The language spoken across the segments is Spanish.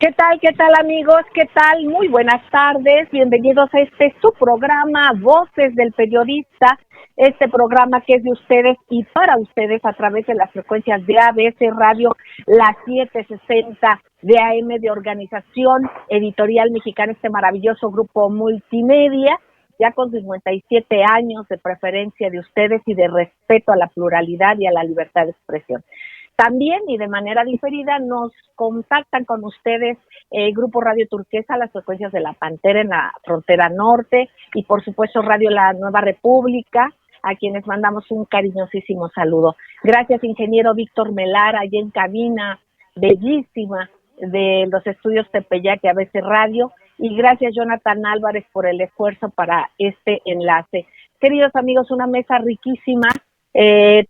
Qué tal amigos? ¿Qué tal? Muy buenas tardes, bienvenidos a su programa Voces del Periodista, este programa que es de ustedes y para ustedes a través de las frecuencias de ABC Radio, la 760 de AM de Organización Editorial Mexicana, este maravilloso grupo multimedia, ya con 57 años de preferencia de ustedes y de respeto a la pluralidad y a la libertad de expresión. También y de manera diferida nos contactan con ustedes Grupo Radio Turquesa, las frecuencias de La Pantera en la frontera norte y por supuesto Radio La Nueva República, a quienes mandamos un cariñosísimo saludo. Gracias ingeniero Víctor Melara, allí en cabina bellísima de los estudios Tepeyac y ABC Radio, y gracias Jonathan Álvarez por el esfuerzo para este enlace. Queridos amigos, una mesa riquísima.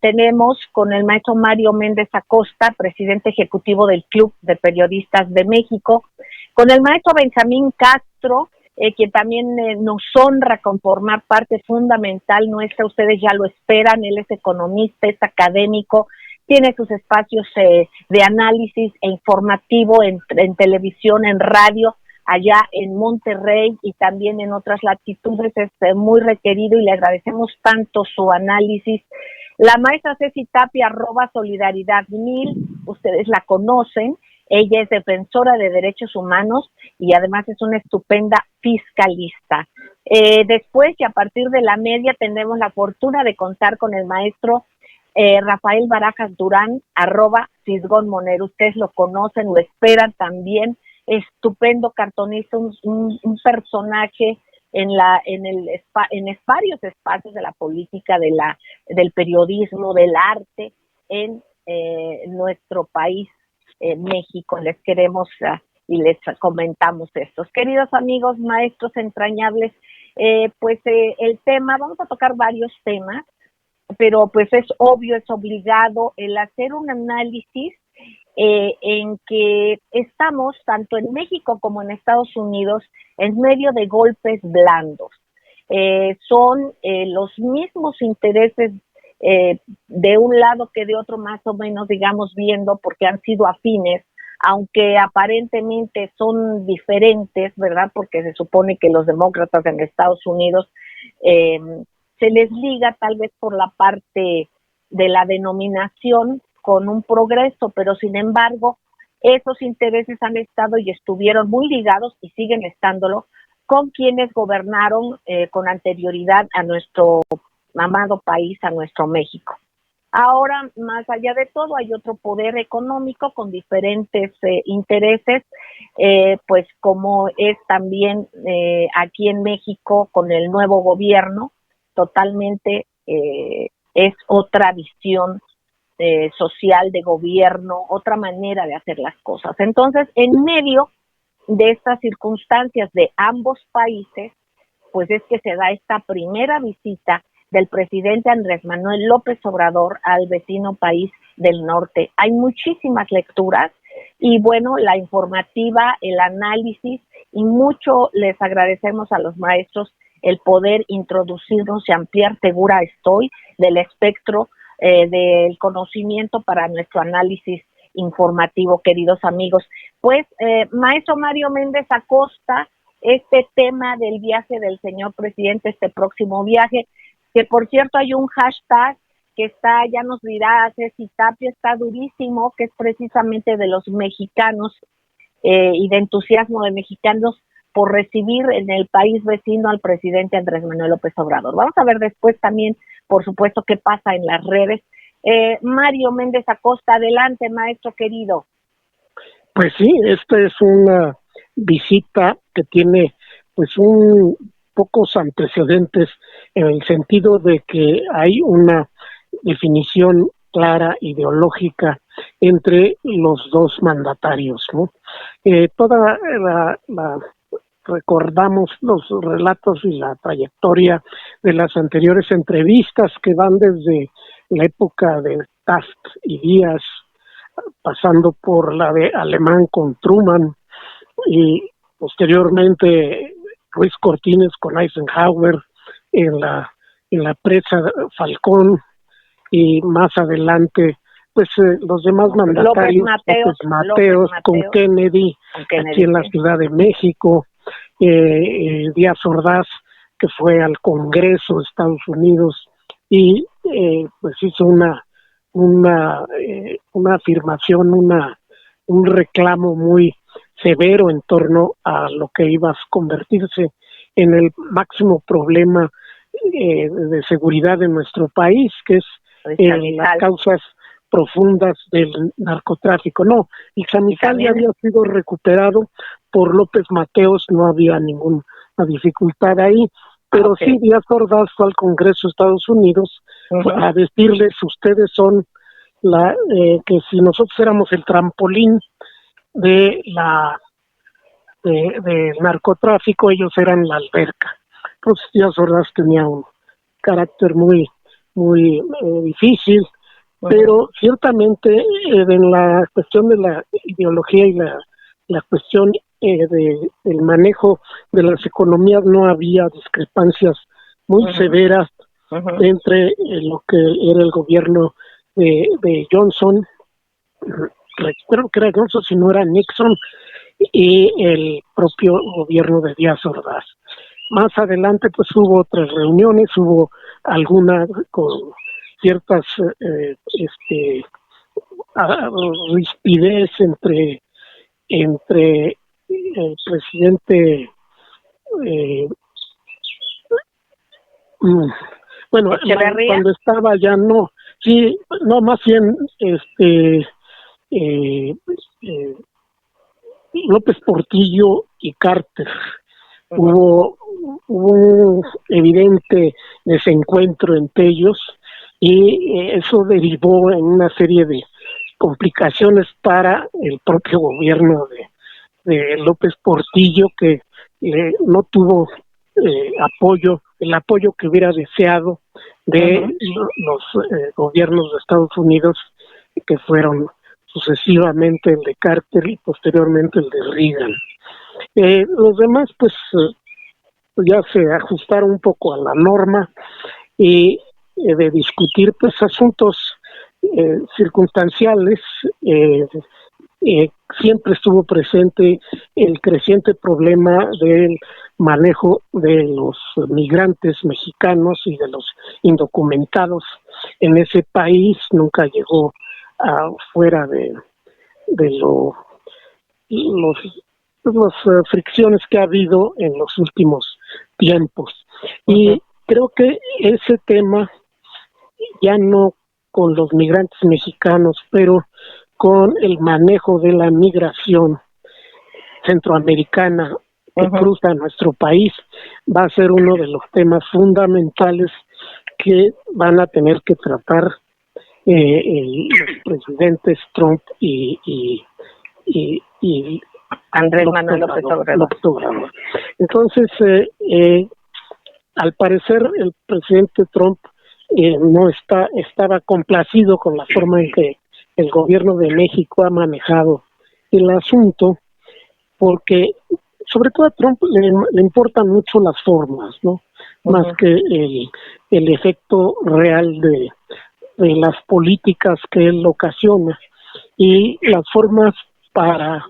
Tenemos con el maestro Mario Méndez Acosta, presidente ejecutivo del Club de Periodistas de México, con el maestro Benjamín Castro, quien también nos honra con formar parte fundamental nuestra, ustedes ya lo esperan, él es economista, es académico, tiene sus espacios de análisis e informativo en televisión, en radio, allá en Monterrey y también en otras latitudes, es muy requerido y le agradecemos tanto su análisis. La maestra Ceci Tapia, @Solidaridad1000, ustedes la conocen, ella es defensora de derechos humanos y además es una estupenda fiscalista. Después y a partir de la media tenemos la fortuna de contar con el maestro Rafael Barajas Durán, @Cisgón Monero, ustedes lo conocen, lo esperan también, estupendo cartonista, un personaje en varios espacios de la política, del periodismo, del arte en nuestro país, México. Les queremos y les comentamos estos. Queridos amigos, maestros entrañables, el tema, vamos a tocar varios temas, pero pues es obvio, es obligado el hacer un análisis en que estamos, tanto en México como en Estados Unidos, en medio de golpes blandos. Son los mismos intereses de un lado que de otro, más o menos, digamos, viendo, porque han sido afines, aunque aparentemente son diferentes, ¿verdad? Porque se supone que los demócratas en Estados Unidos se les liga tal vez por la parte de la denominación con un progreso, pero sin embargo esos intereses han estado y estuvieron muy ligados y siguen estándolo con quienes gobernaron con anterioridad a nuestro amado país, a nuestro México. Ahora, más allá de todo, hay otro poder económico con diferentes intereses, pues como es también aquí en México con el nuevo gobierno, totalmente es otra visión social de gobierno, otra manera de hacer las cosas. Entonces, en medio de estas circunstancias de ambos países, pues es que se da esta primera visita del presidente Andrés Manuel López Obrador al vecino país del norte. Hay muchísimas lecturas y bueno, la informativa, el análisis, y mucho les agradecemos a los maestros el poder introducirnos y ampliar, segura estoy, del espectro del conocimiento para nuestro análisis informativo, queridos amigos. Pues, maestro Mario Méndez Acosta, este tema del viaje del señor presidente, este próximo viaje, que por cierto hay un hashtag que está, ya nos dirá Ceci Tapia, está durísimo, que es precisamente de los mexicanos y de entusiasmo de mexicanos por recibir en el país vecino al presidente Andrés Manuel López Obrador. Vamos a ver después también, por supuesto, qué pasa en las redes. Mario Méndez Acosta, adelante, maestro querido. Pues sí, esta es una visita que tiene pues un pocos antecedentes en el sentido de que hay una definición clara, ideológica entre los dos mandatarios, ¿no? Toda la recordamos los relatos y la trayectoria de las anteriores entrevistas que van desde la época de Taft y Díaz, pasando por la de Alemán con Truman y posteriormente Ruiz Cortines con Eisenhower en la presa Falcón y más adelante pues los demás mandatarios, López Mateos con Kennedy aquí en la Ciudad de México, Díaz Ordaz, que fue al Congreso de Estados Unidos y pues hizo una afirmación, un reclamo muy severo en torno a lo que iba a convertirse en el máximo problema de seguridad de nuestro país, que es las causas profundas del narcotráfico. No, el Xamizal ya había sido recuperado por López Mateos, no había ninguna dificultad ahí, pero sí Díaz Ordaz fue al Congreso de Estados Unidos a decirles: ustedes son que si nosotros éramos el trampolín de narcotráfico, ellos eran la alberca. Entonces Díaz Ordaz tenía un carácter muy difícil, pero ciertamente en la cuestión de la ideología y la cuestión del manejo de las economías no había discrepancias muy severas entre lo que era el gobierno de Johnson, creo que era Johnson, si no era Nixon, y el propio gobierno de Díaz Ordaz. Más adelante pues hubo otras reuniones, hubo algunas con ciertas rispidez entre el presidente cuando estaba ya más bien López Portillo y Carter. Hubo un evidente desencuentro entre ellos y eso derivó en una serie de complicaciones para el propio gobierno de López Portillo, que no tuvo el apoyo que hubiera deseado de los gobiernos de Estados Unidos, que fueron sucesivamente el de Carter y posteriormente el de Reagan. Los demás pues ya se ajustaron un poco a la norma y de discutir pues asuntos circunstanciales. Siempre estuvo presente el creciente problema del manejo de los migrantes mexicanos y de los indocumentados en ese país. Nunca llegó fuera de las fricciones que ha habido en los últimos tiempos. Y creo que ese tema, ya no con los migrantes mexicanos, pero con el manejo de la migración centroamericana que cruza nuestro país, va a ser uno de los temas fundamentales que van a tener que tratar los presidentes Trump y Andrés Manuel López Obrador. Entonces, al parecer el presidente Trump no estaba complacido con la forma en que el gobierno de México ha manejado el asunto, porque sobre todo a Trump le importan mucho las formas, ¿no? Más que el efecto real de las políticas que él ocasiona, y las formas para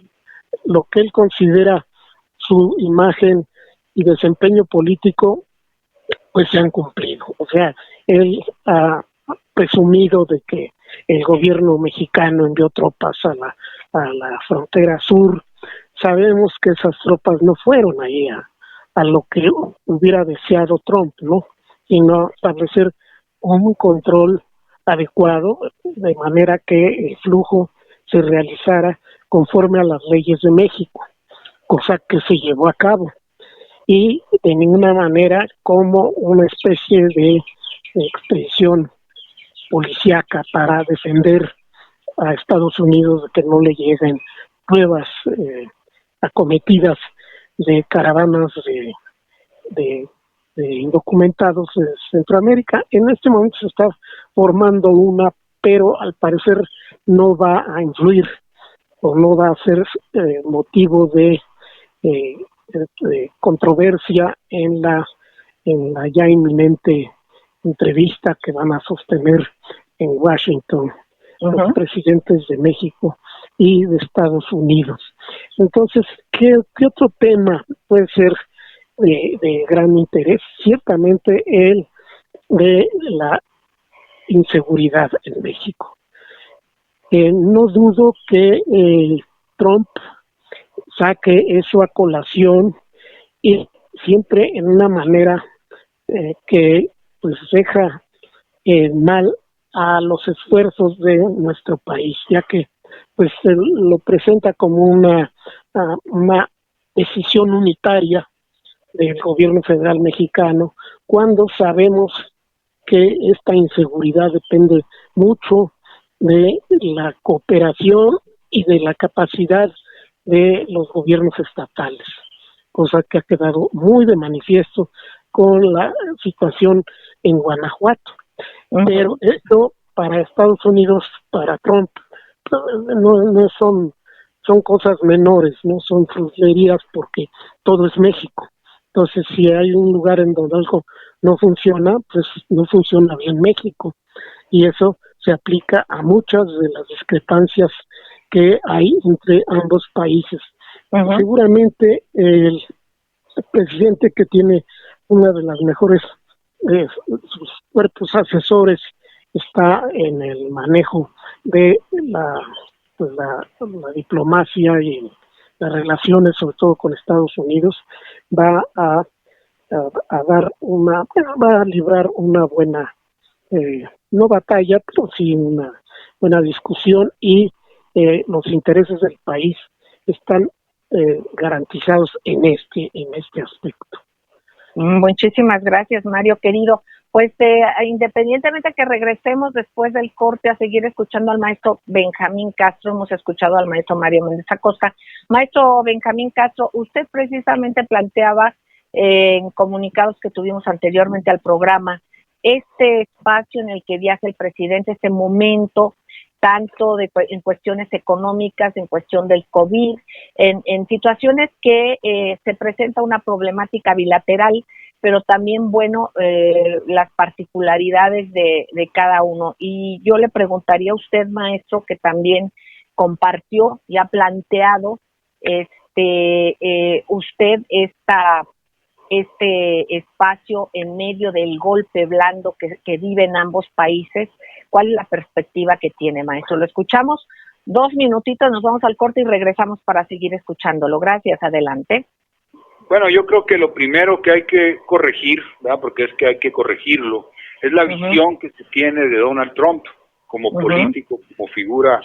lo que él considera su imagen y desempeño político pues se han cumplido. O sea, él ha presumido de que el gobierno mexicano envió tropas a la frontera sur. Sabemos que esas tropas no fueron ahí a lo que hubiera deseado Trump, ¿no? Sino establecer un control adecuado de manera que el flujo se realizara conforme a las leyes de México, cosa que se llevó a cabo, y de ninguna manera como una especie de expedición policíaca para defender a Estados Unidos de que no le lleguen nuevas acometidas de caravanas de indocumentados de Centroamérica. En este momento se está formando una, pero al parecer no va a influir o no va a ser motivo de controversia en la ya inminente entrevista que van a sostener en Washington los presidentes de México y de Estados Unidos. Entonces, ¿qué otro tema puede ser de gran interés? Ciertamente el de la inseguridad en México. No dudo que Trump saque eso a colación y siempre en una manera que pues deja mal a los esfuerzos de nuestro país, ya que pues lo presenta como una decisión unitaria del gobierno federal mexicano, cuando sabemos que esta inseguridad depende mucho de la cooperación y de la capacidad de los gobiernos estatales, cosa que ha quedado muy de manifiesto con la situación en Guanajuato. Pero esto para Estados Unidos, para Trump, no son cosas menores, no son fruslerías, porque todo es México. Entonces, si hay un lugar en donde algo no funciona, pues no funciona bien México. Y eso se aplica a muchas de las discrepancias que hay entre ambos países. Seguramente el presidente, que tiene una de las mejores sus cuerpos asesores, está en el manejo de la diplomacia y las relaciones, sobre todo con Estados Unidos, va a librar una buena, no batalla, pero sí una buena discusión, y los intereses del país están garantizados en este aspecto. Muchísimas gracias, Mario, querido. Pues independientemente que regresemos después del corte a seguir escuchando al maestro Benjamín Castro, hemos escuchado al maestro Mario Méndez Acosta. Maestro Benjamín Castro, usted precisamente planteaba en comunicados que tuvimos anteriormente al programa este espacio en el que viaja el presidente, este momento tanto en cuestiones económicas, en cuestión del COVID, en situaciones que se presenta una problemática bilateral, pero también, las particularidades de cada uno. Y yo le preguntaría a usted, maestro, que también compartió y ha planteado usted este espacio en medio del golpe blando que viven ambos países. ¿Cuál es la perspectiva que tiene, maestro? Lo escuchamos 2 minutitos, nos vamos al corte y regresamos para seguir escuchándolo. Gracias, adelante. Bueno, yo creo que lo primero que hay que corregir, ¿verdad? Porque es que hay que corregirlo, es la visión que se tiene de Donald Trump como político, como figura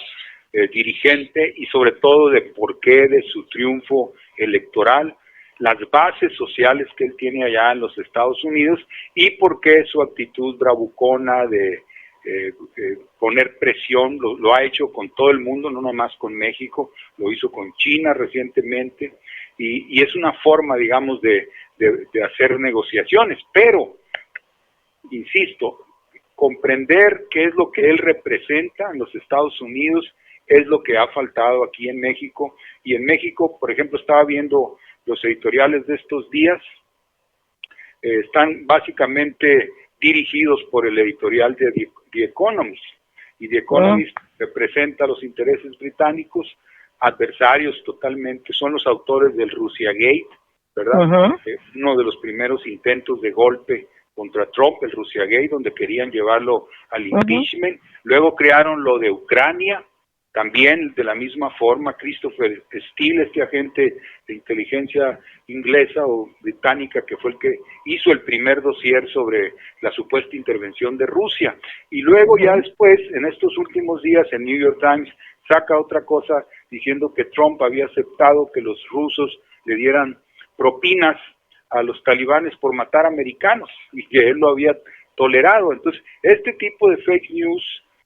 dirigente, y sobre todo de por qué de su triunfo electoral, las bases sociales que él tiene allá en los Estados Unidos, y por qué su actitud bravucona de poner presión, lo ha hecho con todo el mundo, no nomás con México, lo hizo con China recientemente, y es una forma, digamos, de hacer negociaciones, pero, insisto, comprender qué es lo que él representa en los Estados Unidos es lo que ha faltado aquí en México. Y en México, por ejemplo, estaba viendo los editoriales de estos días, están básicamente dirigidos por el editorial de The Economist, y The Economist representa los intereses británicos, adversarios totalmente, son los autores del Russiagate, ¿verdad? Uno de los primeros intentos de golpe contra Trump, el Russiagate, donde querían llevarlo al impeachment. Luego crearon lo de Ucrania, también de la misma forma. Christopher Steele, este agente de inteligencia inglesa o británica, que fue el que hizo el primer dossier sobre la supuesta intervención de Rusia. Y luego ya después, en estos últimos días, el New York Times saca otra cosa diciendo que Trump había aceptado que los rusos le dieran propinas a los talibanes por matar americanos, y que él lo había tolerado. Entonces, este tipo de fake news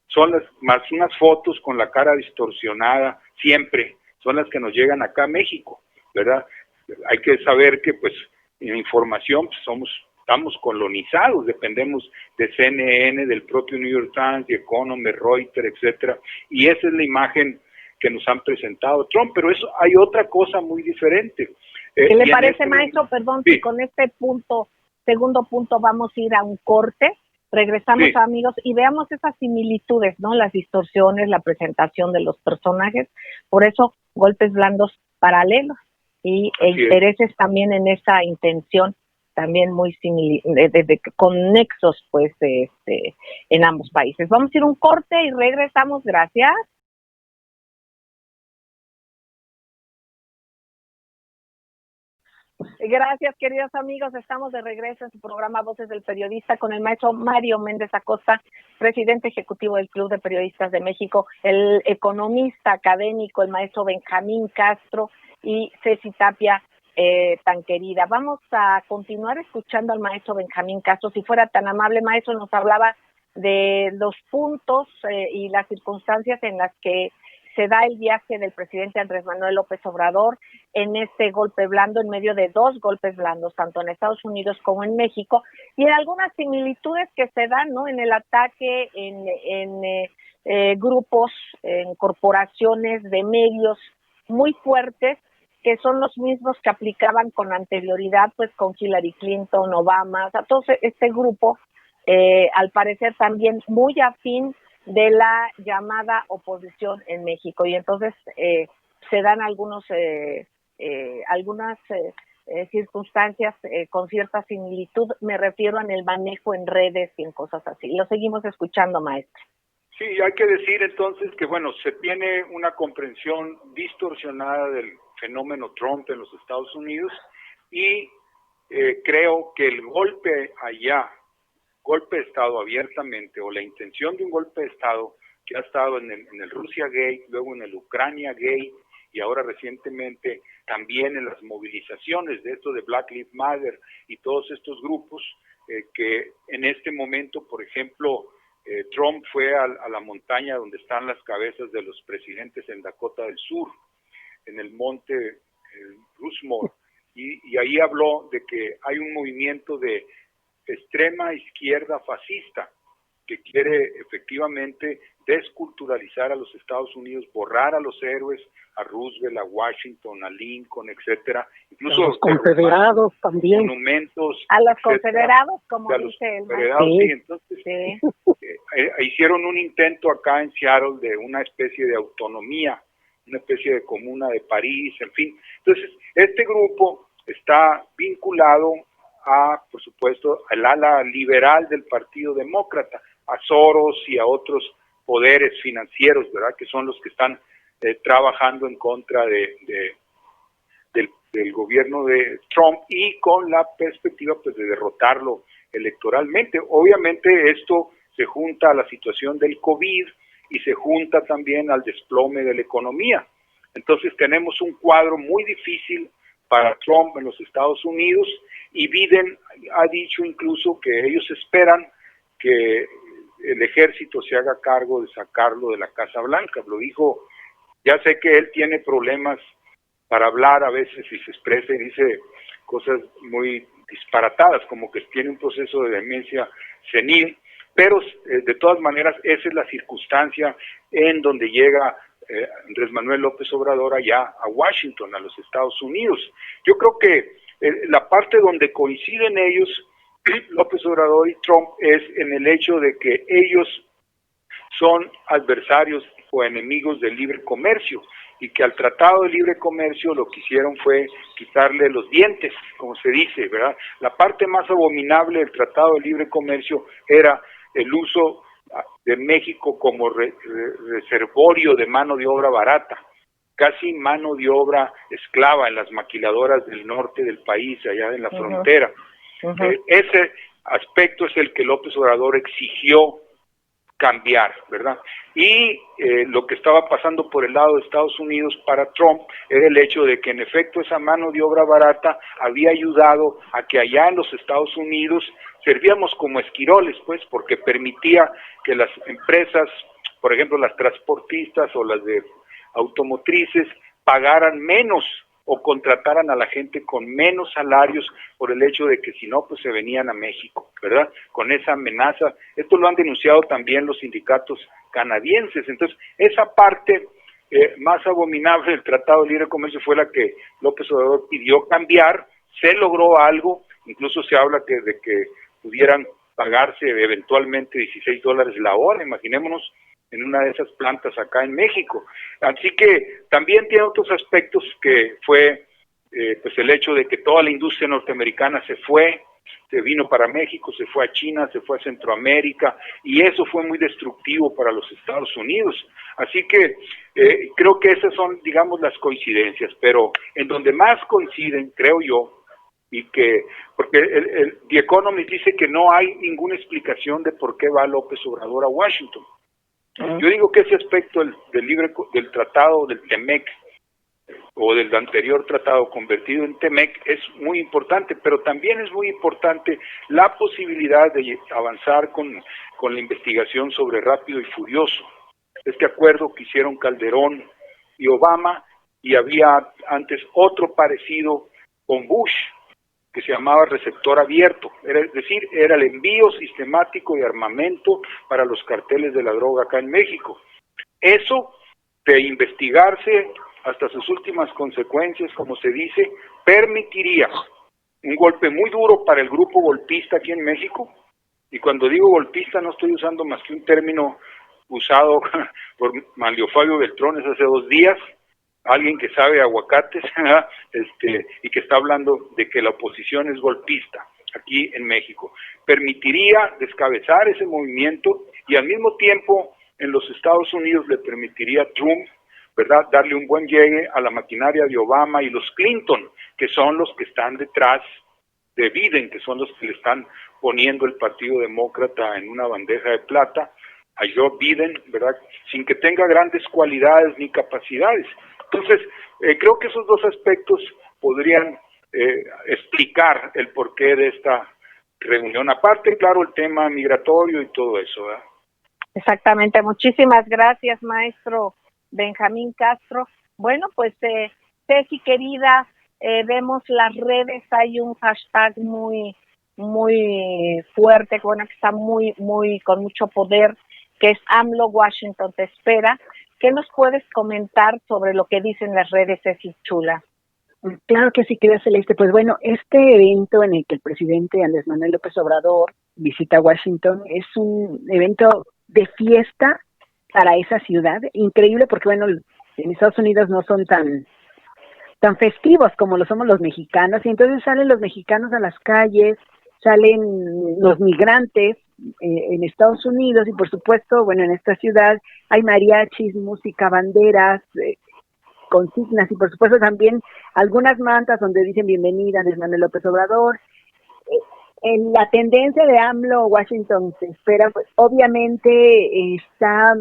son más unas fotos con la cara distorsionada, siempre son las que nos llegan acá a México, ¿verdad? Hay que saber que, pues, en información pues, estamos colonizados, dependemos de CNN, del propio New York Times, The Economist, Reuters, etcétera, y esa es la imagen que nos han presentado Trump. Pero eso, hay otra cosa muy diferente. ¿Qué le parece, maestro? Perdón, sí. Si con este segundo punto vamos a ir a un corte, regresamos, amigos, y veamos esas similitudes, ¿no? Las distorsiones, la presentación de los personajes. Por eso, Golpes Blandos paralelos e intereses también en esa intención también muy con nexos pues en ambos países. Vamos a ir un corte y regresamos. Gracias. Gracias, queridos amigos. Estamos de regreso en su programa Voces del Periodista con el maestro Mario Méndez Acosta, presidente ejecutivo del Club de Periodistas de México, el economista académico, el maestro Benjamín Castro y Ceci Tapia, tan querida. Vamos a continuar escuchando al maestro Benjamín Castro. Si fuera tan amable, maestro, nos hablaba de los puntos y las circunstancias en las que se da el viaje del presidente Andrés Manuel López Obrador en este golpe blando, en medio de dos golpes blandos, tanto en Estados Unidos como en México, y en algunas similitudes que se dan, ¿no?, en el ataque en grupos, en corporaciones de medios muy fuertes, que son los mismos que aplicaban con anterioridad, pues con Hillary Clinton, Obama, o sea, todo este grupo, al parecer también muy afín de la llamada oposición en México, y entonces se dan algunas circunstancias con cierta similitud. Me refiero en el manejo en redes y en cosas así. Lo seguimos escuchando, maestro. Sí, hay que decir entonces que, bueno, se tiene una comprensión distorsionada del fenómeno Trump en los Estados Unidos, y creo que el golpe allá, golpe de Estado abiertamente, o la intención de un golpe de Estado que ha estado en el Rusia Gate, luego en el Ucrania Gate, y ahora recientemente también en las movilizaciones de esto de Black Lives Matter y todos estos grupos, que en este momento, por ejemplo, Trump fue a la montaña donde están las cabezas de los presidentes en Dakota del Sur, en el monte Rushmore, y ahí habló de que hay un movimiento de extrema izquierda fascista que quiere efectivamente desculturalizar a los Estados Unidos, borrar a los héroes, a Roosevelt, a Washington, a Lincoln, etcétera, incluso a los confederados también, monumentos, a los etcétera, confederados, como dice el maestro. Sí, entonces hicieron un intento acá en Seattle de una especie de autonomía, una especie de comuna de París, en fin. Entonces, este grupo está vinculado a, por supuesto, al ala liberal del Partido Demócrata, a Soros y a otros poderes financieros, ¿verdad?, que son los que están trabajando en contra del gobierno de Trump, y con la perspectiva pues de derrotarlo electoralmente. Obviamente esto se junta a la situación del COVID y se junta también al desplome de la economía. Entonces tenemos un cuadro muy difícil para Trump en los Estados Unidos, y Biden ha dicho incluso que ellos esperan que el ejército se haga cargo de sacarlo de la Casa Blanca. Lo dijo, ya sé que él tiene problemas para hablar a veces y se expresa y dice cosas muy disparatadas, como que tiene un proceso de demencia senil, pero de todas maneras esa es la circunstancia en donde llega Andrés Manuel López Obrador allá a Washington, a los Estados Unidos. Yo creo que la parte donde coinciden ellos, López Obrador y Trump, es en el hecho de que ellos son adversarios o enemigos del libre comercio, y que al Tratado de Libre Comercio lo que hicieron fue quitarle los dientes, como se dice, ¿verdad? La parte más abominable del Tratado de Libre Comercio era el uso de México como reservorio de mano de obra barata, casi mano de obra esclava en las maquiladoras del norte del país, allá en la frontera. Ese aspecto es el que López Obrador exigió cambiar, ¿verdad? Y lo que estaba pasando por el lado de Estados Unidos para Trump era el hecho de que en efecto esa mano de obra barata había ayudado a que allá en los Estados Unidos servíamos como esquiroles, pues, porque permitía que las empresas, por ejemplo las transportistas o las de automotrices, pagaran menos o contrataran a la gente con menos salarios por el hecho de que si no, pues se venían a México, ¿verdad? Con esa amenaza. Esto lo han denunciado también los sindicatos canadienses. Entonces, esa parte más abominable del Tratado de Libre Comercio fue la que López Obrador pidió cambiar. Se logró algo, incluso se habla de que pudieran pagarse eventualmente $16 la hora, imaginémonos en una de esas plantas acá en México. Así que también tiene otros aspectos que fue pues el hecho de que toda la industria norteamericana se vino para México, se fue a China, se fue a Centroamérica, y eso fue muy destructivo para los Estados Unidos. Así que creo que esas son, digamos, las coincidencias, pero en donde más coinciden, creo yo, y que, porque el The Economist dice que no hay ninguna explicación de por qué va López Obrador a Washington. Yo digo que ese aspecto del tratado del TEMEC, o del anterior tratado convertido en TEMEC, es muy importante, pero también es muy importante la posibilidad de avanzar con la investigación sobre Rápido y Furioso. Este acuerdo que hicieron Calderón y Obama, y había antes otro parecido con Bush, que se llamaba receptor abierto, es decir, era el envío sistemático de armamento para los carteles de la droga acá en México. Eso, de investigarse hasta sus últimas consecuencias, como se dice, permitiría un golpe muy duro para el grupo golpista aquí en México, y cuando digo golpista no estoy usando más que un término usado por Manlio Fabio Beltrones hace 2 días, alguien que sabe aguacates, y que está hablando de que la oposición es golpista aquí en México. Permitiría descabezar ese movimiento y al mismo tiempo en los Estados Unidos le permitiría a Trump, ¿verdad?, darle un buen llegue a la maquinaria de Obama y los Clinton, que son los que están detrás de Biden, que son los que le están poniendo el Partido Demócrata en una bandeja de plata a Joe Biden, ¿verdad?, sin que tenga grandes cualidades ni capacidades. Entonces, creo que esos dos aspectos podrían explicar el porqué de esta reunión. Aparte, claro, el tema migratorio y todo eso, ¿verdad? Exactamente. Muchísimas gracias, maestro Benjamín Castro. Bueno, pues, Ceci, querida, vemos las redes, hay un hashtag muy fuerte, bueno, que está con mucho poder, que es AMLO Washington te espera. ¿Qué nos puedes comentar sobre lo que dicen las redes, Ceci Chula? Claro que sí, querida Celeste. Pues bueno, este evento en el que el presidente Andrés Manuel López Obrador visita Washington es un evento de fiesta para esa ciudad, increíble porque bueno, en Estados Unidos no son tan festivos como lo somos los mexicanos, y entonces salen los mexicanos a las calles, salen los migrantes en Estados Unidos, y por supuesto, bueno, en esta ciudad hay mariachis, música, banderas, consignas, y por supuesto también algunas mantas donde dicen bienvenida Andrés Manuel López Obrador. En la tendencia de AMLO Washington se espera, pues obviamente está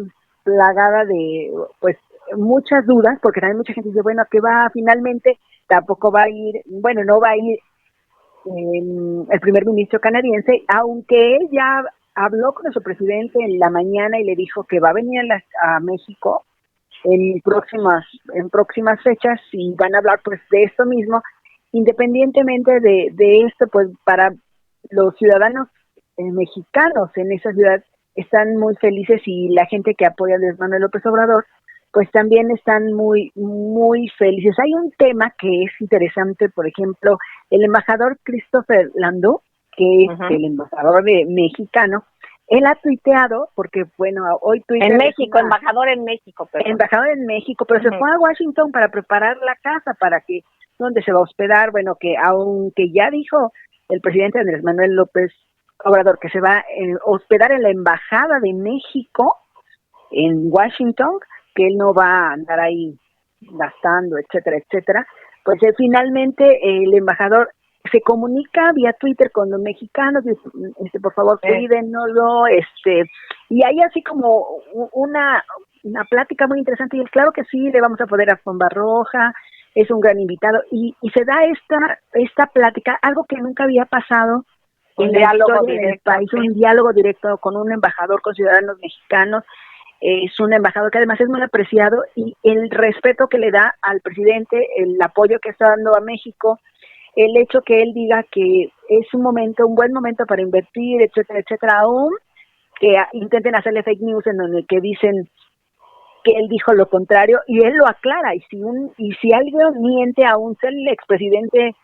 plagada de pues muchas dudas, porque también mucha gente dice, bueno, ¿a qué va? Finalmente tampoco va a ir, bueno, no va a ir el primer ministro canadiense, aunque él ya habló con su presidente en la mañana y le dijo que va a venir a México en próximas fechas, y van a hablar pues de esto mismo. Independientemente de esto, pues para los ciudadanos mexicanos en esa ciudad están muy felices, y la gente que apoya a Andrés Manuel López Obrador pues también están muy felices. Hay un tema que es interesante, por ejemplo, el embajador Christopher Landau, que es el embajador mexicano. Él ha tuiteado, porque bueno, hoy Twitter... En México, embajador en México. Perdón. Embajador en México, pero se fue a Washington para preparar la casa, donde se va a hospedar. Bueno, que aunque ya dijo el presidente Andrés Manuel López Obrador que se va a hospedar en la Embajada de México en Washington, que él no va a andar ahí gastando, etcétera, etcétera, pues finalmente el embajador se comunica vía Twitter con los mexicanos, dice, por favor, cuídenlo, y hay así como una plática muy interesante, y claro que sí, le vamos a poner alfombra roja, es un gran invitado, y se da esta plática, algo que nunca había pasado en la historia del país, un diálogo directo con un embajador, con ciudadanos mexicanos. Es un embajador que además es muy apreciado, y el respeto que le da al presidente, el apoyo que está dando a México, el hecho que él diga que es un buen momento para invertir, etcétera, etcétera, aún que intenten hacerle fake news en donde que dicen que él dijo lo contrario, y él lo aclara, y si alguien miente, aún sea el expresidente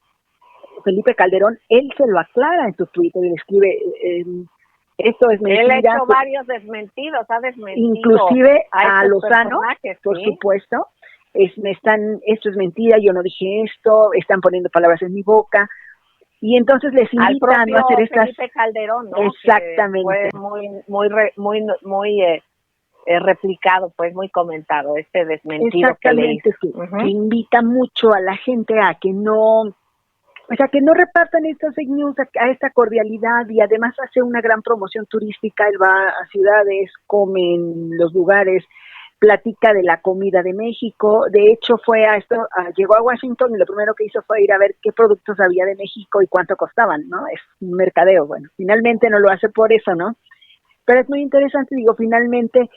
Felipe Calderón, él se lo aclara en su Twitter y le escribe, Eso es mentira. Él ha hecho varios desmentidos, ha desmentido. Inclusive a Lozano, por ¿sí? supuesto, esto es mentira, yo no dije esto, están poniendo palabras en mi boca. Y entonces les invitan a no hacer estas... Felipe Calderón, ¿no? Exactamente. Que fue muy replicado, pues muy comentado, este desmentido que le hizo. Que invita mucho a la gente a que no... O sea, que no repartan estas fake news, a esta cordialidad, y además hace una gran promoción turística. Él va a ciudades, come en los lugares, platica de la comida de México. De hecho, llegó a Washington y lo primero que hizo fue ir a ver qué productos había de México y cuánto costaban, ¿no? Es un mercadeo. Bueno, finalmente no lo hace por eso, ¿no? Pero es muy interesante, finalmente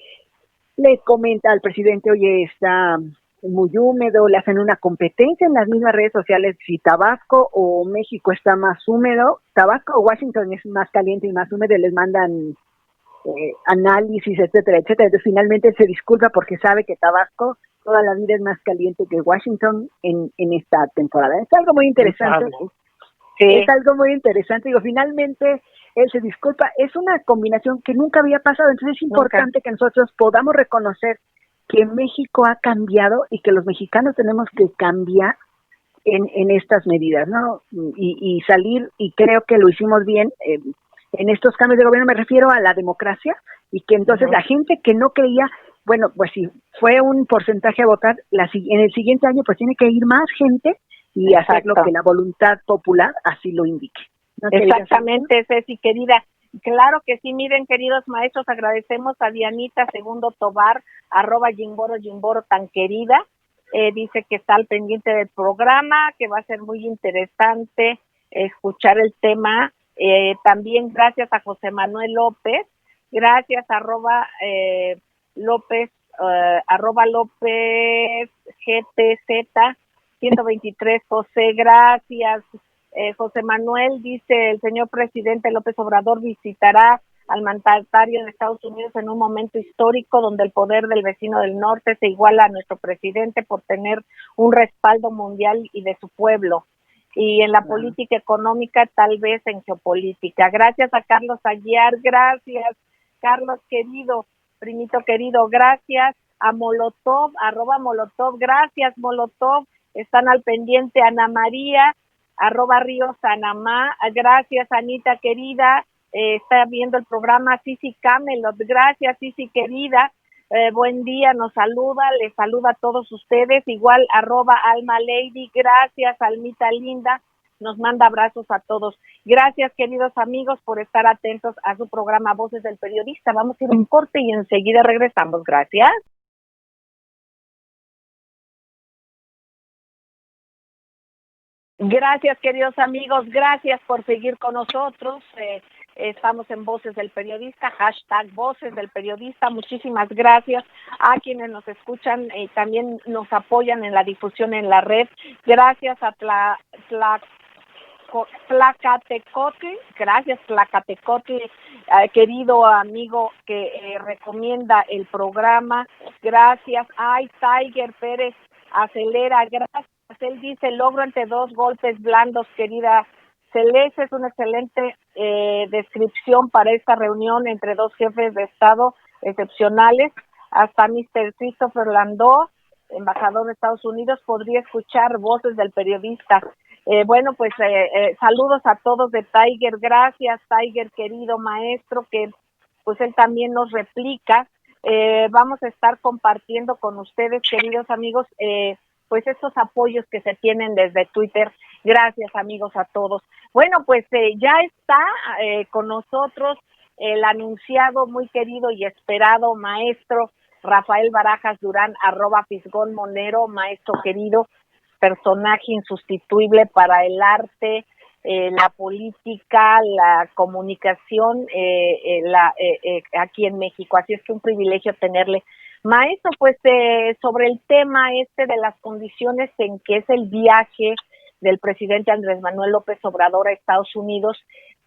le comenta al presidente, oye, está muy húmedo, le hacen una competencia en las mismas redes sociales si Tabasco o México está más húmedo, Tabasco o Washington es más caliente y más húmedo, les mandan análisis, etcétera, etcétera. Entonces finalmente él se disculpa porque sabe que Tabasco toda la vida es más caliente que Washington en esta temporada. Es algo muy interesante. Sí. Es algo muy interesante. Finalmente él se disculpa. Es una combinación que nunca había pasado. Entonces es importante que nosotros podamos reconocer que México ha cambiado y que los mexicanos tenemos que cambiar en estas medidas, ¿no? Y salir, y creo que lo hicimos bien en estos cambios de gobierno. Me refiero a la democracia, y que entonces la gente que no creía, bueno, pues si fue un porcentaje a votar, en el siguiente año pues tiene que ir más gente y hacer lo que la voluntad popular así lo indique. ¿No? Exactamente, Ceci, querida. Claro que sí. Miren, queridos maestros, agradecemos a Dianita Segundo Tobar, @Jimboro tan querida. Dice que está al pendiente del programa, que va a ser muy interesante escuchar el tema. También gracias a José Manuel López, gracias López, López GTZ 123, José, gracias. José Manuel dice, el señor presidente López Obrador visitará al mandatario de Estados Unidos en un momento histórico donde el poder del vecino del norte se iguala a nuestro presidente por tener un respaldo mundial y de su pueblo. Y en la política económica, tal vez en geopolítica. Gracias a Carlos Aguiar, gracias, Carlos querido, primito querido, gracias a Molotov, @Molotov, gracias Molotov, están al pendiente. Ana María, @Ríos Anamá, gracias Anita querida, está viendo el programa. Sisi Camelot, gracias Sisi querida, buen día, nos saluda, les saluda a todos ustedes, igual @Alma Lady, gracias Almita linda, nos manda abrazos a todos. Gracias queridos amigos por estar atentos a su programa Voces del Periodista. Vamos a ir a un corte y enseguida regresamos. Gracias. Gracias queridos amigos, gracias por seguir con nosotros. Estamos en Voces del Periodista, #Voces del Periodista. Muchísimas gracias a quienes nos escuchan y también nos apoyan en la difusión en la red. Gracias a Tlacatecotl, gracias Tlacatecotl, querido amigo que recomienda el programa. Gracias. Tiger Pérez acelera, gracias. Él dice, logro ante dos golpes blandos, querida Celeste, es una excelente descripción para esta reunión entre dos jefes de Estado excepcionales. Hasta Mr. Christopher Landau, embajador de Estados Unidos, podría escuchar Voces del Periodista. Bueno, pues saludos a todos de Tiger, gracias Tiger, querido maestro, que pues él también nos replica. Vamos a estar compartiendo con ustedes, queridos amigos, pues estos apoyos que se tienen desde Twitter. Gracias amigos a todos. Bueno, pues ya está con nosotros el anunciado, muy querido y esperado maestro Rafael Barajas Durán, @Fisgón Monero, maestro querido, personaje insustituible para el arte, la política, la comunicación aquí en México. Así es que un privilegio tenerle. Maestro, pues sobre el tema de las condiciones en que es el viaje del presidente Andrés Manuel López Obrador a Estados Unidos,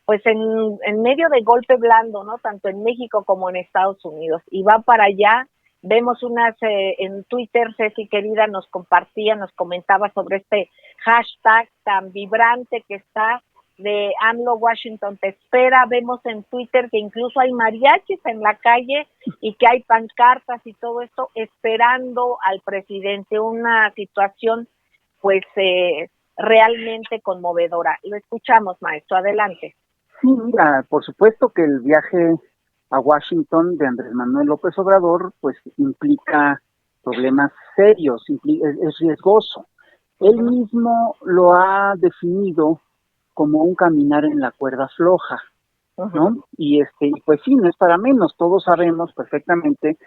pues en medio de golpe blando, ¿no? Tanto en México como en Estados Unidos. Y va para allá. Vemos unas en Twitter, Ceci querida nos comentaba sobre este hashtag tan vibrante que está de AMLO. Washington te espera. Vemos en Twitter que incluso hay mariachis en la calle y que hay pancartas y todo esto esperando al presidente. Una situación pues realmente conmovedora. Lo escuchamos, maestro, adelante. Sí, mira, por supuesto que el viaje a Washington de Andrés Manuel López Obrador pues implica problemas serios, es riesgoso. Él mismo lo ha definido como un caminar en la cuerda floja, ¿no? Y pues sí, no es para menos. Todos sabemos perfectamente,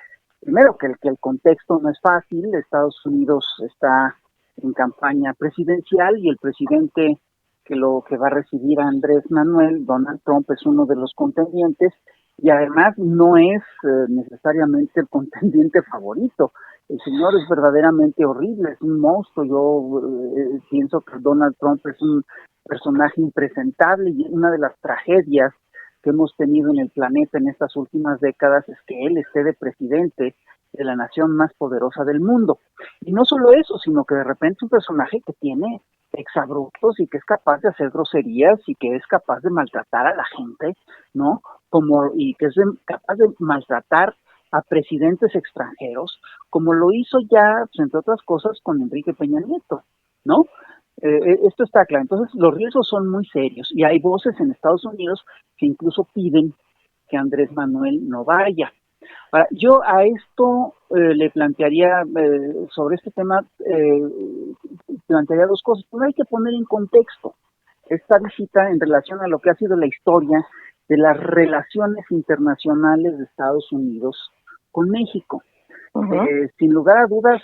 primero que el contexto no es fácil. Estados Unidos está en campaña presidencial y el presidente que va a recibir a Andrés Manuel, Donald Trump, es uno de los contendientes y además no es necesariamente el contendiente favorito. El señor es verdaderamente horrible, es un monstruo. Yo pienso que Donald Trump es un personaje impresentable y una de las tragedias que hemos tenido en el planeta en estas últimas décadas es que él esté de presidente de la nación más poderosa del mundo. Y no solo eso, sino que de repente un personaje que tiene exabruptos y que es capaz de hacer groserías y que es capaz de maltratar a la gente, ¿no? Y que es capaz de maltratar a presidentes extranjeros, como lo hizo ya, pues, entre otras cosas, con Enrique Peña Nieto, ¿no? Esto está claro. Entonces, los riesgos son muy serios y hay voces en Estados Unidos que incluso piden que Andrés Manuel no vaya. Ahora, yo a esto le plantearía, sobre este tema, plantearía dos cosas. Primero, hay que poner en contexto esta visita en relación a lo que ha sido la historia de las relaciones internacionales de Estados Unidos con México. Sin lugar a dudas,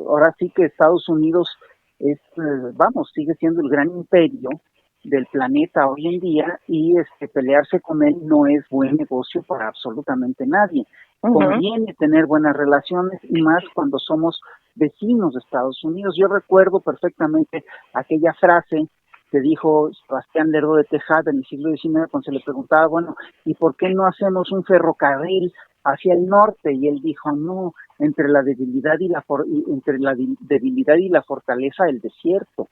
ahora sí que Estados Unidos sigue siendo el gran imperio del planeta hoy en día y pelearse con él no es buen negocio para absolutamente nadie. Conviene tener buenas relaciones y más cuando somos vecinos de Estados Unidos. Yo recuerdo perfectamente aquella frase que dijo Sebastián Lerdo de Tejada en el siglo XIX cuando se le preguntaba, bueno, ¿y por qué no hacemos un ferrocarril hacia el norte? Y él dijo, no, entre la debilidad y la fortaleza del desierto,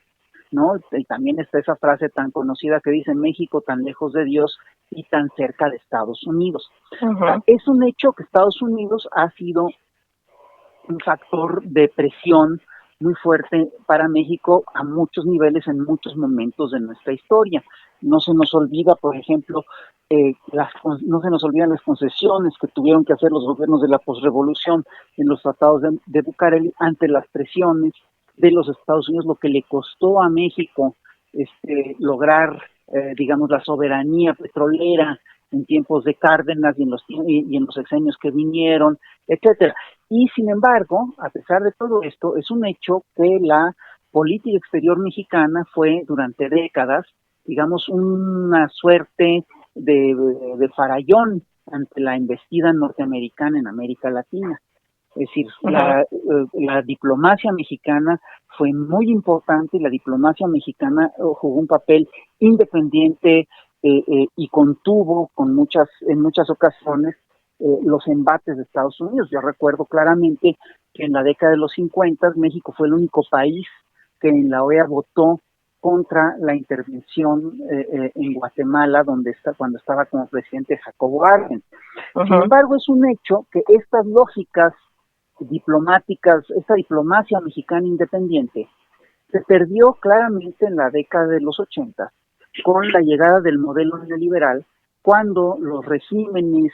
¿no? Y también está esa frase tan conocida que dice, México tan lejos de Dios y tan cerca de Estados Unidos. Es un hecho que Estados Unidos ha sido un factor de presión muy fuerte para México a muchos niveles en muchos momentos de nuestra historia. No se nos olvida, por ejemplo, no se nos olvidan las concesiones que tuvieron que hacer los gobiernos de la posrevolución en los tratados de Bucareli ante las presiones de los Estados Unidos, lo que le costó a México lograr, digamos, la soberanía petrolera en tiempos de Cárdenas y en los sexenios que vinieron, etcétera. Y sin embargo, a pesar de todo esto, es un hecho que la política exterior mexicana fue durante décadas, digamos, una suerte de farallón ante la embestida norteamericana en América Latina. Es decir, la diplomacia mexicana fue muy importante y la diplomacia mexicana jugó un papel independiente y contuvo en muchas ocasiones los embates de Estados Unidos. Yo recuerdo claramente que en la década de los 50 México fue el único país que en la OEA votó contra la intervención en Guatemala, cuando estaba como presidente Jacobo Arbenz. Sin embargo, es un hecho que estas lógicas diplomáticas, esta diplomacia mexicana independiente, se perdió claramente en la década de los 80 con la llegada del modelo neoliberal, cuando los regímenes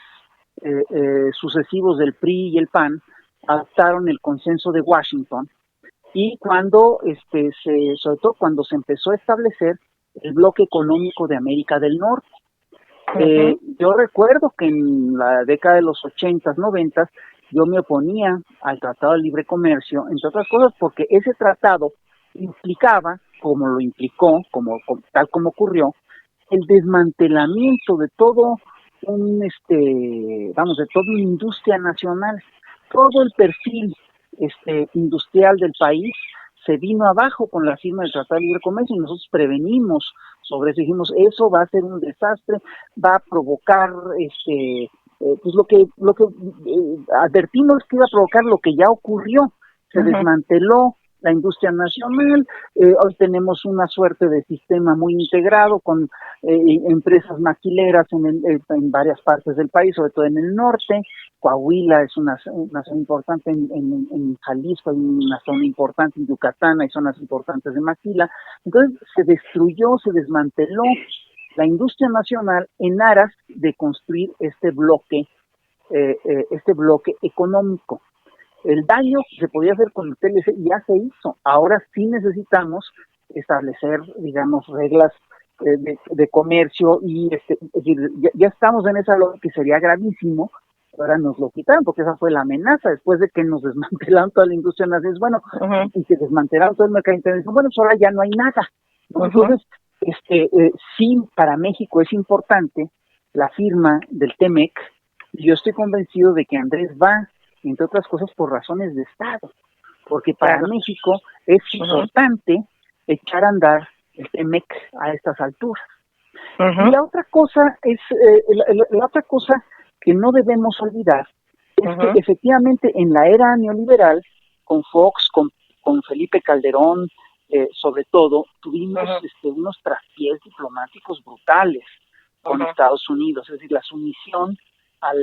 sucesivos del PRI y el PAN adoptaron el consenso de Washington y cuando sobre todo cuando se empezó a establecer el bloque económico de América del Norte. Yo recuerdo que en la década de los 80s, 90s, yo me oponía al Tratado de Libre Comercio, entre otras cosas porque ese tratado implicaba, como lo implicó, tal como ocurrió, el desmantelamiento de todo de toda una industria nacional. Todo el perfil industrial del país se vino abajo con la firma del Tratado de Libre Comercio y nosotros prevenimos sobre eso. Dijimos, eso va a ser un desastre, va a provocar pues lo que advertimos que iba a provocar lo que ya ocurrió. Se desmanteló la industria nacional. Hoy tenemos una suerte de sistema muy integrado con empresas maquileras en varias partes del país, sobre todo en el norte. Coahuila es una zona importante, en Jalisco hay una zona importante, en Yucatán hay zonas importantes de maquila. Entonces se destruyó, se desmanteló la industria nacional en aras de construir este bloque económico. El daño que se podía hacer con el TLC ya se hizo. Ahora sí necesitamos establecer, digamos, reglas de comercio y es decir, ya estamos en esa lógica que sería gravísimo. Ahora nos lo quitaron porque esa fue la amenaza después de que nos desmantelaron toda la industria nacional. Bueno, y que desmantelaron todo el mercado internacional. Bueno, pues ahora ya no hay nada. Entonces, sí, para México es importante la firma del TEMEC. Yo estoy convencido de que Andrés va, entre otras cosas, por razones de Estado, porque para México es importante echar a andar el TEMEC a estas alturas. Y la otra cosa es, la otra cosa que no debemos olvidar es que efectivamente en la era neoliberal, con Fox, con Felipe Calderón, sobre todo, tuvimos unos traspiés diplomáticos brutales con Estados Unidos, es decir, la sumisión a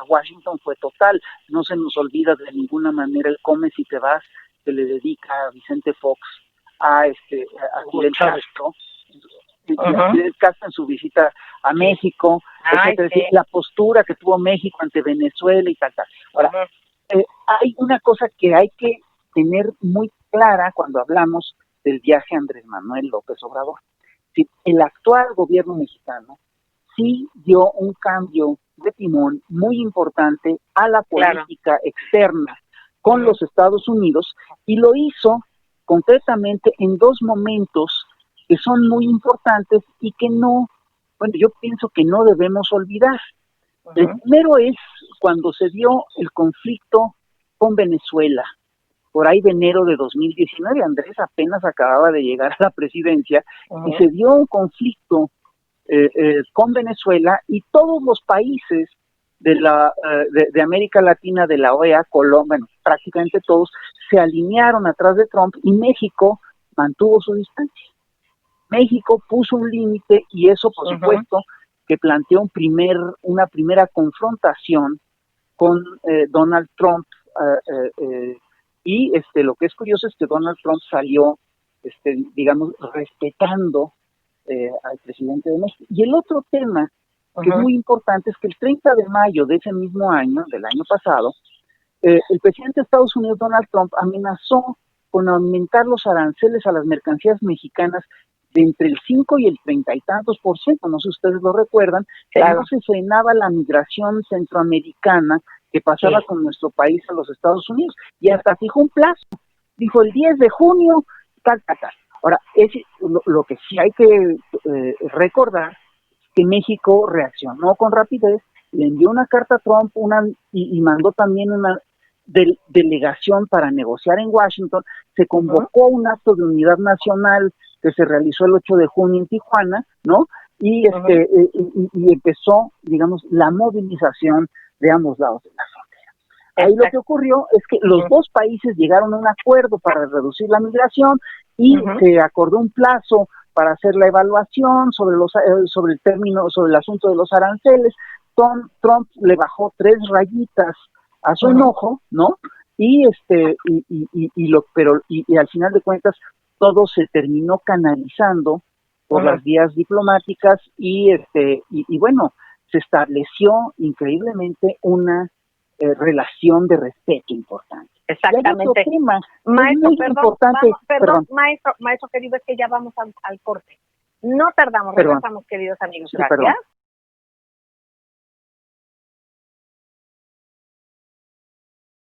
Washington fue total. No se nos olvida de ninguna manera el come si te vas que le dedica a Vicente Fox a Fidel Castro, Fidel Castro en su visita a México, la postura que tuvo México ante Venezuela y tal. Ahora, hay una cosa que hay que tener muy clara cuando hablamos del viaje a Andrés Manuel López Obrador. Si el actual gobierno mexicano sí dio un cambio de timón muy importante a la política externa con los Estados Unidos, y lo hizo concretamente en dos momentos que son muy importantes y que yo pienso que no debemos olvidar. El primero es cuando se dio el conflicto con Venezuela, por ahí de enero de 2019, Andrés apenas acababa de llegar a la presidencia, y se dio un conflicto con Venezuela, y todos los países de América Latina, de la OEA, Colombia, prácticamente todos, se alinearon atrás de Trump, y México mantuvo su distancia. México puso un límite, y eso, por supuesto, que planteó una primera confrontación con Donald Trump, y lo que es curioso es que Donald Trump salió, digamos, respetando al presidente de México. Y el otro tema que es muy importante es que el 30 de mayo de ese mismo año, del año pasado, el presidente de Estados Unidos, Donald Trump, amenazó con aumentar los aranceles a las mercancías mexicanas de entre el 5 y el 30 y tantos %, no sé si ustedes lo recuerdan, que no se frenaba la migración centroamericana que pasaba con nuestro país a los Estados Unidos, y hasta fijó un plazo, dijo el 10 de junio, tal. Ahora, lo que sí hay que recordar, que México reaccionó con rapidez, le envió una carta a Trump y mandó también una delegación para negociar en Washington. Se convocó un acto de unidad nacional que se realizó el 8 de junio en Tijuana, ¿no? Y empezó, digamos, la movilización de ambos lados de la frontera. Ahí lo que ocurrió es que los dos países llegaron a un acuerdo para reducir la migración, y se acordó un plazo para hacer la evaluación sobre el asunto de los aranceles. Trump le bajó 3 rayitas a su enojo, ¿no? Y al final de cuentas todo se terminó canalizando por las vías diplomáticas, y bueno, se estableció increíblemente una relación de respeto importante. Exactamente. Y hay otro tema maestro, muy importante. Perdón, maestro querido, es que ya vamos al corte. No tardamos, regresamos, queridos amigos. Gracias. Perdón.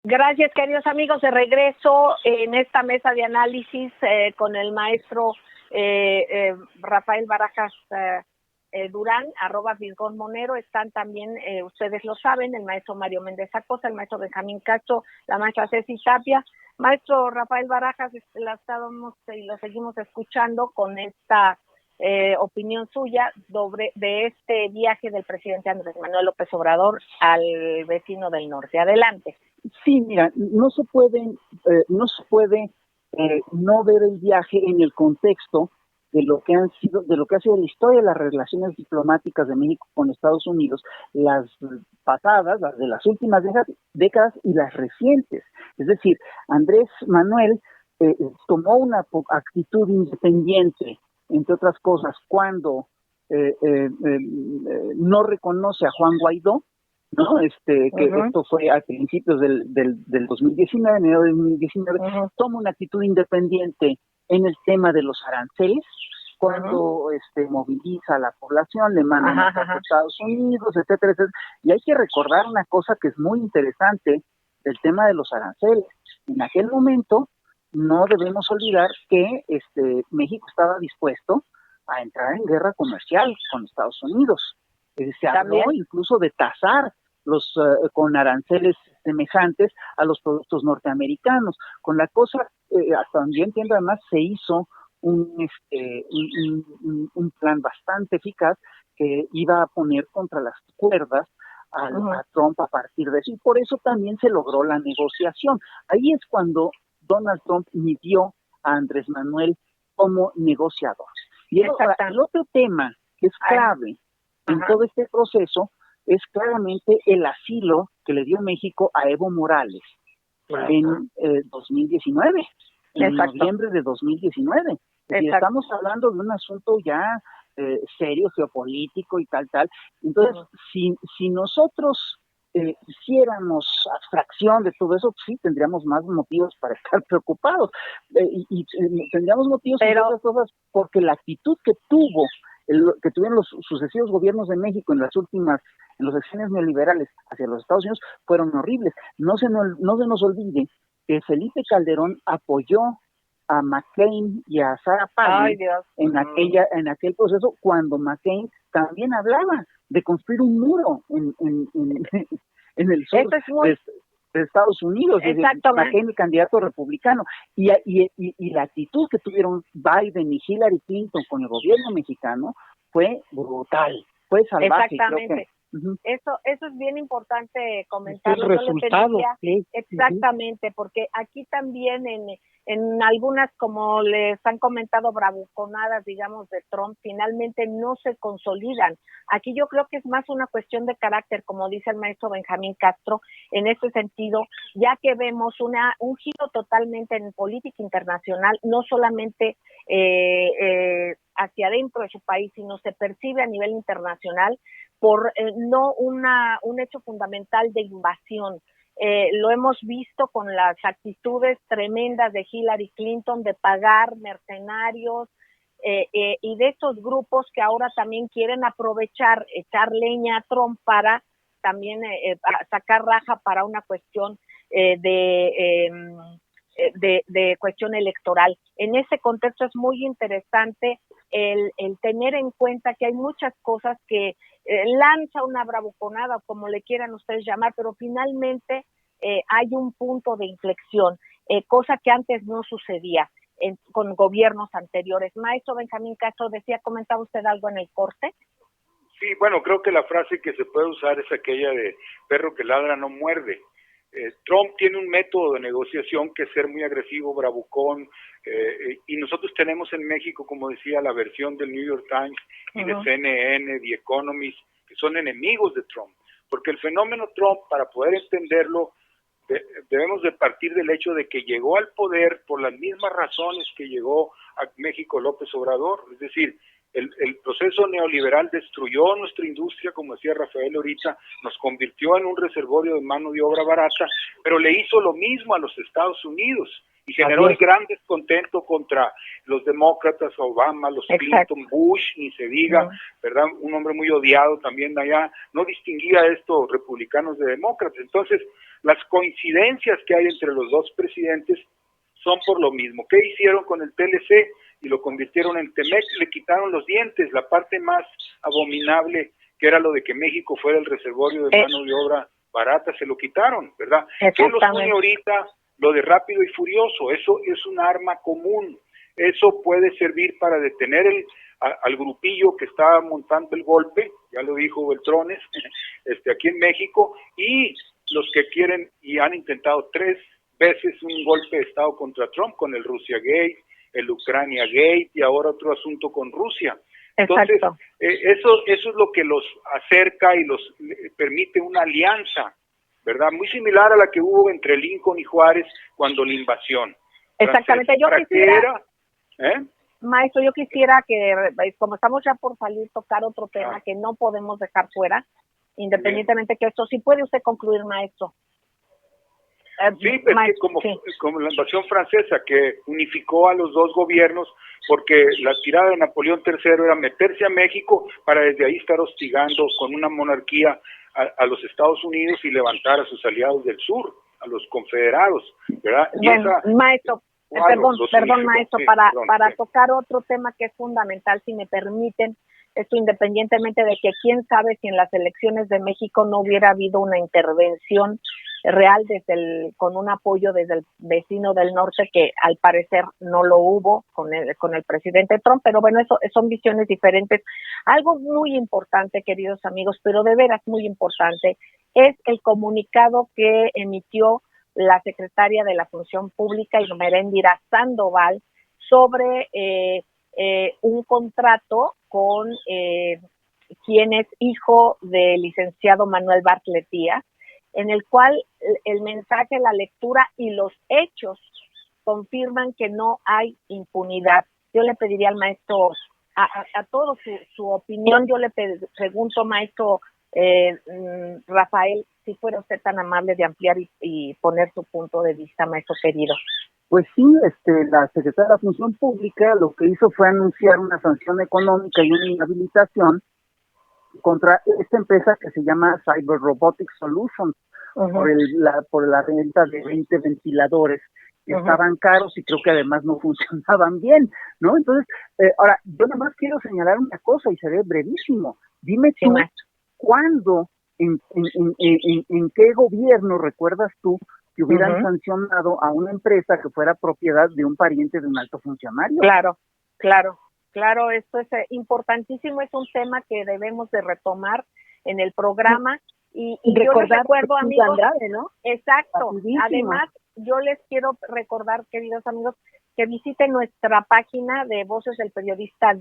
Gracias, queridos amigos. De regreso en esta mesa de análisis con el maestro Rafael Barajas Durán, @Virgón_Monero. Están también, ustedes lo saben, el maestro Mario Méndez Acosta, el maestro Benjamín Cacho, la maestra Ceci Tapia. Maestro Rafael Barajas, la estábamos y lo seguimos escuchando con esta opinión suya de este viaje del presidente Andrés Manuel López Obrador al vecino del norte. Adelante. Sí, mira, no se puede no ver el viaje en el contexto de lo que ha sido la historia de las relaciones diplomáticas de México con Estados Unidos, las pasadas, las de las últimas décadas y las recientes. Es decir, Andrés Manuel tomó una actitud independiente, entre otras cosas, cuando no reconoce a Juan Guaidó, ¿no? Que esto fue a principios del 2019, en enero del 2019, toma una actitud independiente en el tema de los aranceles, cuando moviliza a la población, le manda a Estados Unidos, etcétera, etcétera. Y hay que recordar una cosa que es muy interesante del tema de los aranceles. En aquel momento no debemos olvidar que México estaba dispuesto a entrar en guerra comercial con Estados Unidos. Se habló incluso de tasar con aranceles semejantes a los productos norteamericanos. Con la cosa, hasta donde yo entiendo, además se hizo un plan bastante eficaz que iba a poner contra las cuerdas a Trump a partir de eso, y por eso también se logró la negociación. Ahí es cuando Donald Trump midió a Andrés Manuel como negociador. Y el otro tema que es clave en todo este proceso es claramente el asilo que le dio México a Evo Morales en 2019, en noviembre de 2019. Estamos hablando de un asunto ya serio, geopolítico y tal. Entonces, si nosotros hiciéramos abstracción de todo eso, sí tendríamos más motivos para estar preocupados. Y tendríamos motivos, entre otras cosas, porque la actitud que tuvieron los sucesivos gobiernos de México en los sexenios neoliberales hacia los Estados Unidos fueron horribles. No se nos olvide que Felipe Calderón apoyó a McCain y a Sarah Palin en aquel proceso, cuando McCain también hablaba de construir un muro en el sur de Estados Unidos. McCain, el candidato republicano, y la actitud que tuvieron Biden y Hillary Clinton con el gobierno mexicano fue brutal, fue salvaje. Exactamente. Eso es bien importante comentarlo. El resultado. Exactamente, porque aquí también en algunas, como les han comentado, bravuconadas, digamos, de Trump, finalmente no se consolidan. Aquí yo creo que es más una cuestión de carácter, como dice el maestro Benjamín Castro, en ese sentido, ya que vemos un giro totalmente en política internacional, no solamente hacia adentro de su país, sino se percibe a nivel internacional por no un hecho fundamental de invasión. Lo hemos visto con las actitudes tremendas de Hillary Clinton de pagar mercenarios y de estos grupos que ahora también quieren aprovechar, echar leña a Trump para también sacar raja para una cuestión de cuestión electoral. En ese contexto es muy interesante el tener en cuenta que hay muchas cosas que lanza una bravuconada, o como le quieran ustedes llamar, pero finalmente hay un punto de inflexión, cosa que antes no sucedía con gobiernos anteriores. Maestro Benjamín Castro, comentaba usted algo en el corte. Sí, bueno, creo que la frase que se puede usar es aquella de perro que ladra no muerde. Trump tiene un método de negociación que es ser muy agresivo, bravucón, y nosotros tenemos en México, como decía, la versión del New York Times y de CNN, The Economist, que son enemigos de Trump, porque el fenómeno Trump, para poder entenderlo, debemos de partir del hecho de que llegó al poder por las mismas razones que llegó a México López Obrador, es decir, el proceso neoliberal destruyó nuestra industria, como decía Rafael ahorita, nos convirtió en un reservorio de mano de obra barata, pero le hizo lo mismo a los Estados Unidos y generó el gran descontento contra los demócratas, Obama, los Clinton, Bush, ni se diga, ¿verdad? Un hombre muy odiado también allá, no distinguía a estos republicanos de demócratas. Entonces, las coincidencias que hay entre los dos presidentes son por lo mismo. ¿Qué hicieron con el TLC? Y lo convirtieron en Temec, le quitaron los dientes, la parte más abominable, que era lo de que México fuera el reservorio de mano de obra barata, se lo quitaron, ¿verdad? ¿Qué nos une ahorita? Lo de Rápido y Furioso, eso es un arma común, eso puede servir para detener al grupillo que está montando el golpe, ya lo dijo Beltrones, aquí en México, y los que quieren y han intentado 3 veces un golpe de Estado contra Trump con el Russia Gate, el Ucrania Gate y ahora otro asunto con Rusia. Entonces, eso es lo que los acerca y los permite una alianza, ¿verdad? Muy similar a la que hubo entre Lincoln y Juárez cuando la invasión. Exactamente, yo quisiera, maestro, yo quisiera que, como estamos ya por salir, tocar otro tema que no podemos dejar fuera, independientemente que esto, si puede usted concluir, maestro. Sí, pues maestro, como la invasión francesa que unificó a los dos gobiernos, porque la tirada de Napoleón III era meterse a México para desde ahí estar hostigando con una monarquía a los Estados Unidos y levantar a sus aliados del sur, a los confederados, ¿verdad? Bueno, maestro, perdón, maestro, para tocar otro tema que es fundamental, si me permiten, esto independientemente de que quién sabe si en las elecciones de México no hubiera habido una intervención real con un apoyo desde el vecino del norte, que al parecer no lo hubo con el presidente Trump, pero bueno, eso son visiones diferentes. Algo muy importante, queridos amigos, pero de veras muy importante, es el comunicado que emitió la secretaria de la Función Pública, Irmeréndira Sandoval, sobre un contrato con quien es hijo del licenciado Manuel Bartlett Díaz, en el cual el mensaje, la lectura y los hechos confirman que no hay impunidad. Yo le pediría al maestro, a todos su opinión, yo le pregunto, maestro Rafael, si fuera usted tan amable de ampliar y poner su punto de vista, maestro querido. Pues sí, la Secretaría de la Función Pública lo que hizo fue anunciar una sanción económica y una inhabilitación contra esta empresa que se llama Cyber Robotics Solutions, por la renta de 20 ventiladores que estaban caros y creo que además no funcionaban bien, ¿no? Entonces, ahora, yo nada más quiero señalar una cosa y seré brevísimo. Dime tú, ¿cuándo, en qué gobierno recuerdas tú que hubieran sancionado a una empresa que fuera propiedad de un pariente de un alto funcionario? Claro, esto es importantísimo, es un tema que debemos de retomar en el programa y recordar, yo les recuerdo, amigos, Andrade, ¿no? Exacto. Además, yo les quiero recordar, queridos amigos, que visiten nuestra página de Voces del Periodista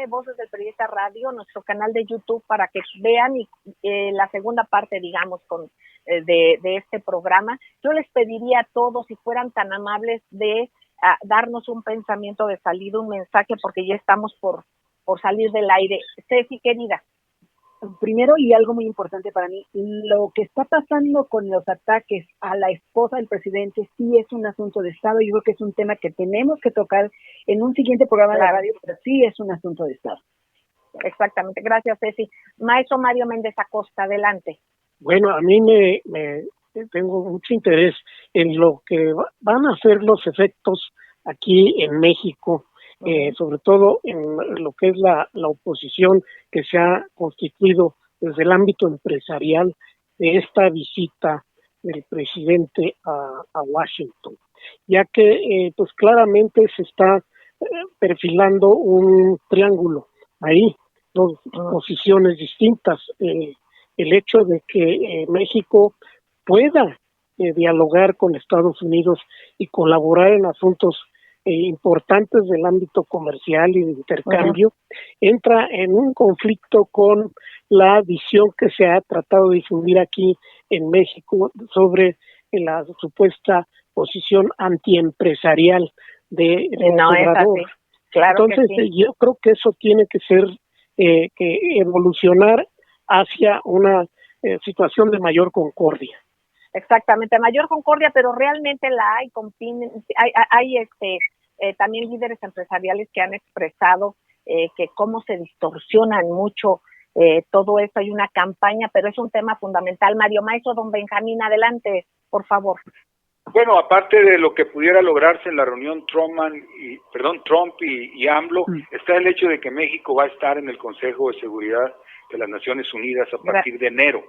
Voces del Periodista Radio, nuestro canal de YouTube, para que vean la segunda parte, digamos, de este programa. Yo les pediría a todos, si fueran tan amables, de darnos un pensamiento de salida, un mensaje, porque ya estamos por salir del aire. Ceci, querida. Primero, y algo muy importante para mí, lo que está pasando con los ataques a la esposa del presidente sí es un asunto de Estado. Yo creo que es un tema que tenemos que tocar en un siguiente programa de la radio, pero sí es un asunto de Estado. Exactamente. Gracias, Ceci. Maestro Mario Méndez Acosta, adelante. Bueno, a mí me tengo mucho interés en lo que van a ser los efectos aquí en México, sobre todo en lo que es la oposición que se ha constituido desde el ámbito empresarial de esta visita del presidente a Washington, ya que pues claramente se está perfilando un triángulo ahí, dos posiciones distintas. El hecho de que México pueda dialogar con Estados Unidos y colaborar en asuntos importantes del ámbito comercial y de intercambio, entra en un conflicto con la visión que se ha tratado de difundir aquí en México sobre la supuesta posición antiempresarial de Obrador. Claro. Entonces, yo creo que eso tiene que ser, que evolucionar hacia una situación de mayor concordia. Exactamente, mayor concordia, pero realmente la hay. Hay también líderes empresariales que han expresado que cómo se distorsionan mucho todo esto. Hay una campaña, pero es un tema fundamental. Maestro don Benjamín, adelante, por favor. Bueno, aparte de lo que pudiera lograrse en la reunión Trump y AMLO, está el hecho de que México va a estar en el Consejo de Seguridad de las Naciones Unidas a partir de enero.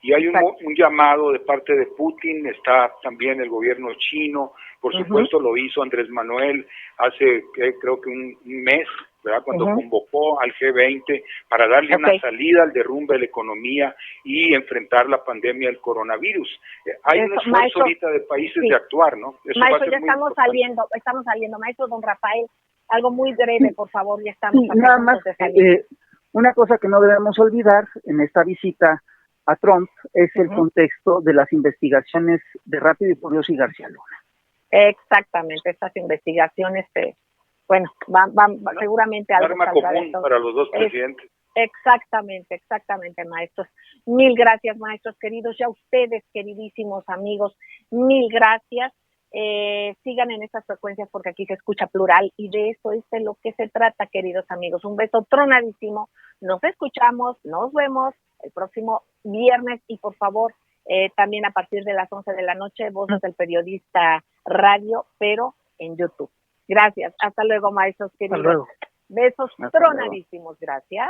Y hay un llamado de parte de Putin, está también el gobierno chino, por supuesto lo hizo Andrés Manuel hace creo que un mes, ¿verdad? Cuando convocó al G20 para darle una salida al derrumbe de la economía y enfrentar la pandemia del coronavirus. Hay un esfuerzo maestro, ahorita de países de actuar, ¿no? Eso maestro, ya estamos saliendo, maestro don Rafael, algo muy breve, por favor, ya estamos. Nada más, una cosa que no debemos olvidar en esta visita a Trump es el contexto de las investigaciones de Rápido y Furioso y García Luna. Exactamente, estas investigaciones, van seguramente algo arma común para los dos presidentes. Exactamente, maestros. Mil gracias, maestros queridos, y a ustedes, queridísimos amigos, mil gracias. Sigan en estas frecuencias porque aquí se escucha plural y de eso es de lo que se trata, queridos amigos. Un beso tronadísimo. Nos escuchamos, nos vemos el próximo viernes y por favor, también a partir de las 11 de la noche, Voces del Periodista Radio, pero en YouTube. Gracias. Hasta luego, maestros queridos. Hasta luego. Besos tronadísimos. Gracias.